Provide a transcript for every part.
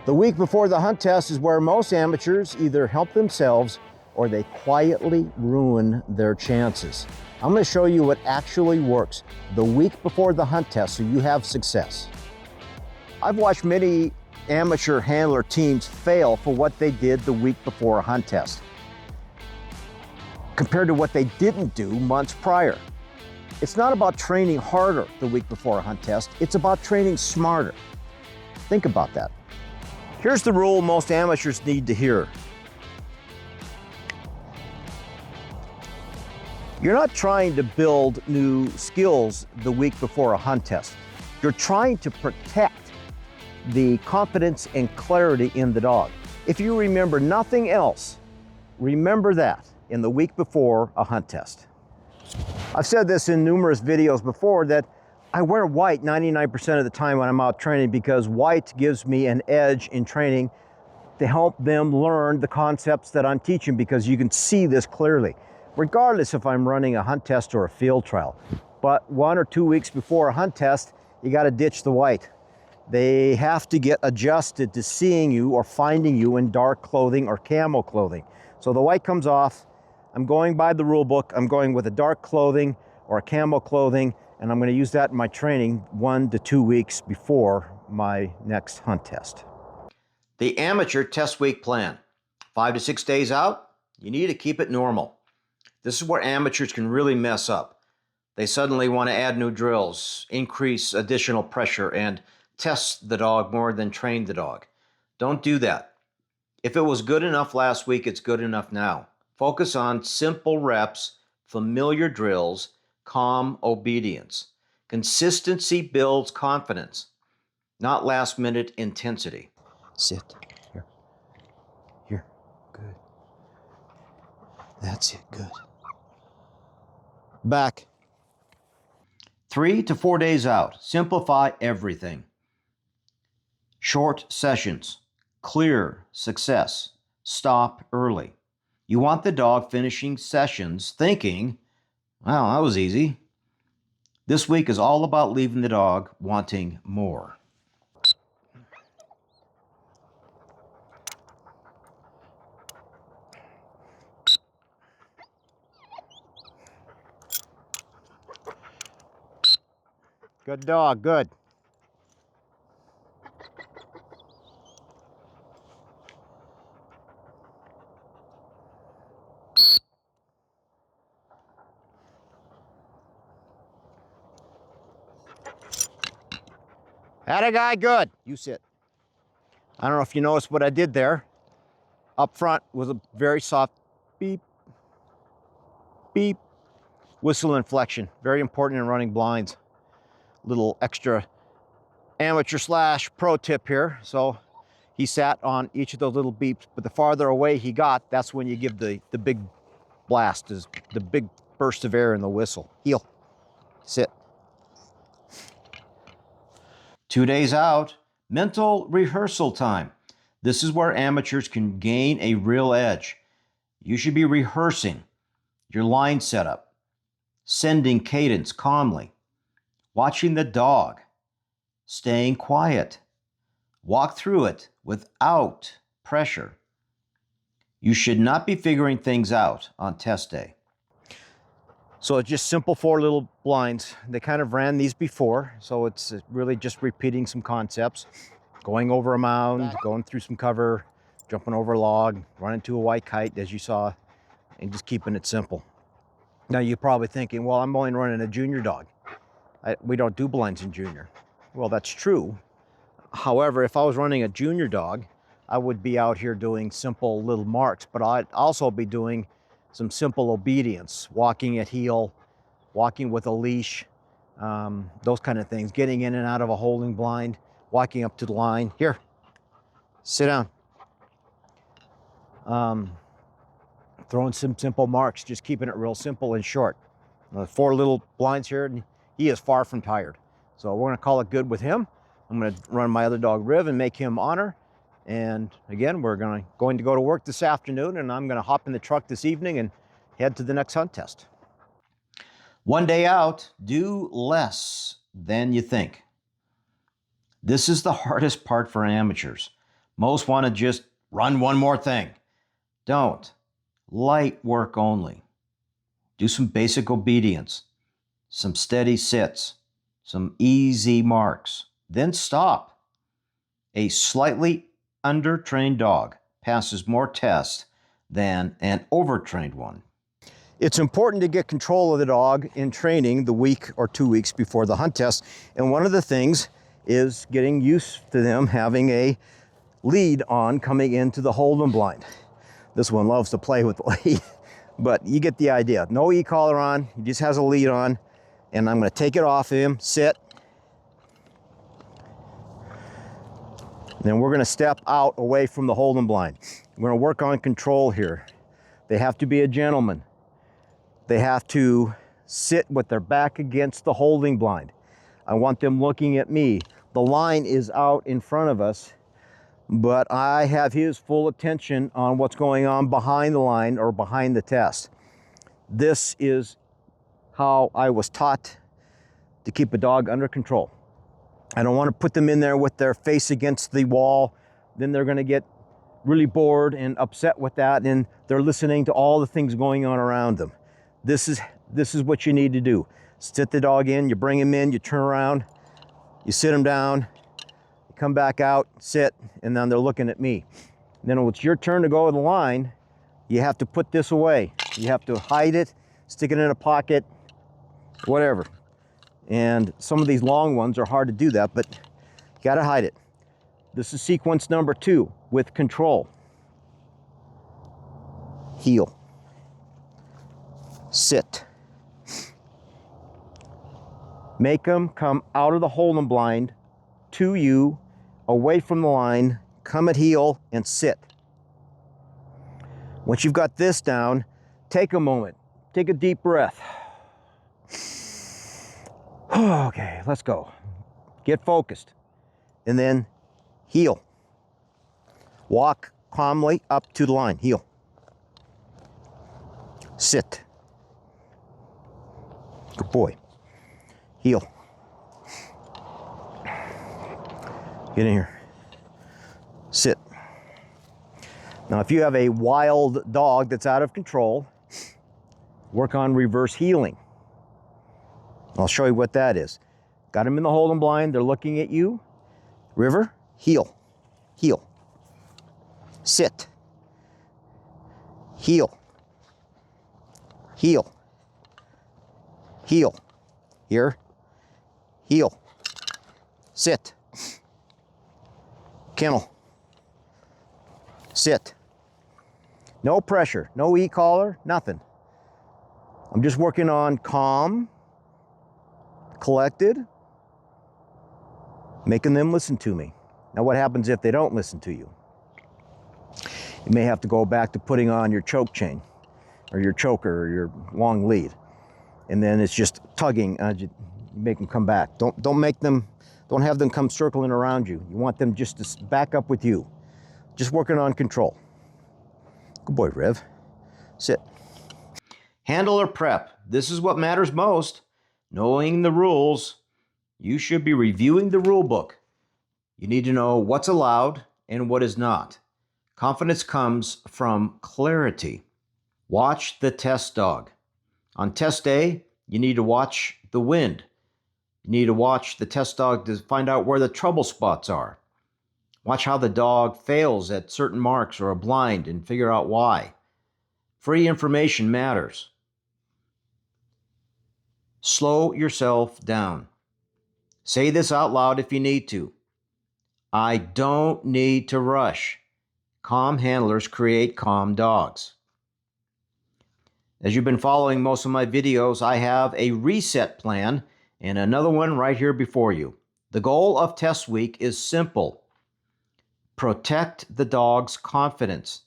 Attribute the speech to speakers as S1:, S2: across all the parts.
S1: The week before the hunt test is where most amateurs either help themselves or they quietly ruin their chances. I'm going to show you what actually works the week before the hunt test so you have success. I've watched many amateur handler teams fail for what they did the week before a hunt test compared to what they didn't do months prior. It's not about training harder the week before a hunt test, it's about training smarter. Think about that. Here's the rule most amateurs need to hear. You're not trying to build new skills the week before a hunt test. You're trying to protect the confidence and clarity in the dog. If you remember nothing else, remember that in the week before a hunt test. I've said this in numerous videos before that I wear white 99% of the time when I'm out training because white gives me an edge in training to help them learn the concepts that I'm teaching because you can see this clearly, regardless if I'm running a hunt test or a field trial. But 1 or 2 weeks before a hunt test, you got to ditch the white. They have to get adjusted to seeing you or finding you in dark clothing or camo clothing. So the white comes off. I'm going by the rule book. I'm going with a dark clothing or a camo clothing, and I'm going to use that in my training 1 to 2 weeks before my next hunt test. The amateur test week plan. 5 to 6 days out, you need to keep it normal. This is where amateurs can really mess up. They suddenly want to add new drills, increase additional pressure, and test the dog more than train the dog. Don't do that. If it was good enough last week, it's good enough now. Focus on simple reps, familiar drills, calm obedience. Consistency builds confidence, not last-minute intensity. Sit. Here. Here. Good. That's it. Good. Back. 3 to 4 days out. Simplify everything. Short sessions. Clear success. Stop early. You want the dog finishing sessions thinking, wow, that was easy. This week is all about leaving the dog wanting more. Good dog, good. Atta guy, good. You sit. I don't know if you noticed what I did there. Up front was a very soft beep, beep, whistle inflection. Very important in running blinds. Little extra amateur / pro tip here. So he sat on each of those little beeps, but the farther away he got, that's when you give the big blast, is the big burst of air in the whistle. Heel, sit. 2 days out, mental rehearsal time. This is where amateurs can gain a real edge. You should be rehearsing your line setup, sending cadence calmly, watching the dog, staying quiet. Walk through it without pressure. You should not be figuring things out on test day. So it's just simple 4 little blinds. They kind of ran these before, so it's really just repeating some concepts. Going over a mound, going through some cover, jumping over a log, running to a white kite, as you saw, and just keeping it simple. Now you're probably thinking, well, I'm only running a junior dog. We don't do blinds in junior. Well, that's true. However, if I was running a junior dog, I would be out here doing simple little marks, but I'd also be doing some simple obedience, walking at heel, walking with a leash, those kind of things, getting in and out of a holding blind, walking up to the line. Here, sit down. Throwing some simple marks, just keeping it real simple and short. 4 little blinds here, and he is far from tired. So we're gonna call it good with him. I'm gonna run my other dog, Riv, and make him honor. And again, we're going to go to work this afternoon, and I'm gonna hop in the truck this evening and head to the next hunt test. 1 day out, do less than you think. This is the hardest part for amateurs. Most want to just run one more thing. Don't. Light work only. Do some basic obedience, some steady sits, some easy marks. Then stop. A slightly undertrained dog passes more tests than an overtrained one. It's important to get control of the dog in training the week or 2 weeks before the hunt test. And one of the things is getting used to them having a lead on coming into the hold'em blind. This one loves to play with the lead, but you get the idea. No e-collar on, he just has a lead on, and I'm gonna take it off of him, sit. Then we're gonna step out away from the hold'em blind. We're gonna work on control here. They have to be a gentleman. They have to sit with their back against the holding blind. I want them looking at me. The line is out in front of us, but I have his full attention on what's going on behind the line or behind the test. This is how I was taught to keep a dog under control. I don't want to put them in there with their face against the wall. Then they're going to get really bored and upset with that, and they're listening to all the things going on around them. This is what you need to do. Sit the dog in, you bring him in, you turn around, you sit him down, you come back out, sit, and then they're looking at me. And then when it's your turn to go to the line, you have to put this away. You have to hide it, stick it in a pocket, whatever. And some of these long ones are hard to do that, but you gotta hide it. This is sequence number 2 with control. Heel. Sit. Make them come out of the hold'em blind to you, away from the line, come at heel and sit. Once you've got this down, take a moment, take a deep breath. Okay, let's go. Get focused. And then heel. Walk calmly up to the line, heel. Sit. Good boy. Heel. Get in here. Sit. Now, if you have a wild dog that's out of control, work on reverse heeling. I'll show you what that is. Got him in the hold'em blind, they're looking at you. River, heel, heel. Sit. Heel. Heel. Heel. Here. Heel. Sit. Kennel. Sit. No pressure, no e-collar, nothing. I'm just working on calm, collected, making them listen to me. Now what happens if they don't listen to you? You may have to go back to putting on your choke chain or your choker or your long lead. And then it's just tugging, you make them come back. Don't have them come circling around you. You want them just to back up with you. Just working on control. Good boy, Rev. Sit. Handler prep. This is what matters most. Knowing the rules. You should be reviewing the rule book. You need to know what's allowed and what is not. Confidence comes from clarity. Watch the test dog. On test day, you need to watch the wind. You need to watch the test dog to find out where the trouble spots are. Watch how the dog fails at certain marks or a blind and figure out why. Free information matters. Slow yourself down. Say this out loud if you need to. I don't need to rush. Calm handlers create calm dogs. As you've been following most of my videos, I have a reset plan and another one right here before you. The goal of test week is simple. Protect the dog's confidence.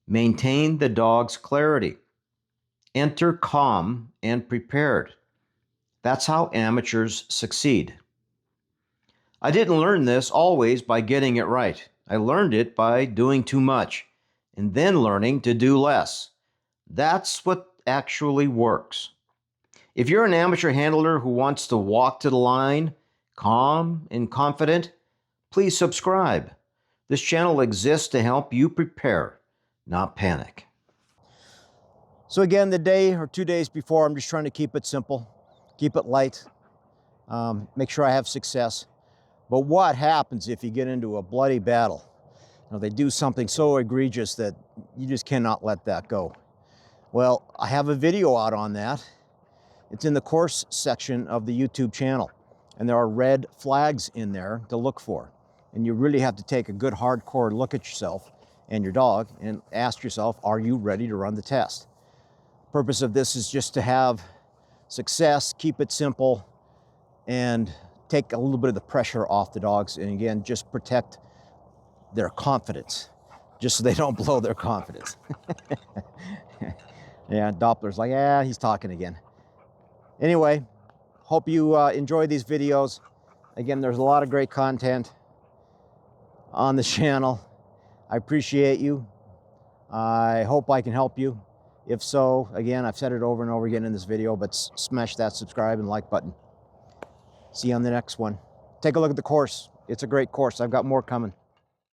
S1: Maintain the dog's clarity. Enter calm and prepared. That's how amateurs succeed. I didn't learn this always by getting it right. I learned it by doing too much and then learning to do less. That's what actually works. If you're an amateur handler who wants to walk to the line, calm and confident, please subscribe. This channel exists to help you prepare, not panic. So again, the day or 2 days before, I'm just trying to keep it simple, keep it light, make sure I have success. But what happens if you get into a bloody battle? You know, they do something so egregious that you just cannot let that go. Well, I have a video out on that. It's in the course section of the YouTube channel, and there are red flags in there to look for. And you really have to take a good hardcore look at yourself and your dog and ask yourself, are you ready to run the test? The purpose of this is just to have success, keep it simple, and take a little bit of the pressure off the dogs, and again, just protect their confidence, just so they don't blow their confidence. Yeah, Doppler's like, yeah, he's talking again. Anyway, hope you enjoy these videos. Again, there's a lot of great content on the channel. I appreciate you. I hope I can help you. If so, again, I've said it over and over again in this video, but smash that subscribe and like button. See you on the next one. Take a look at the course. It's a great course. I've got more coming.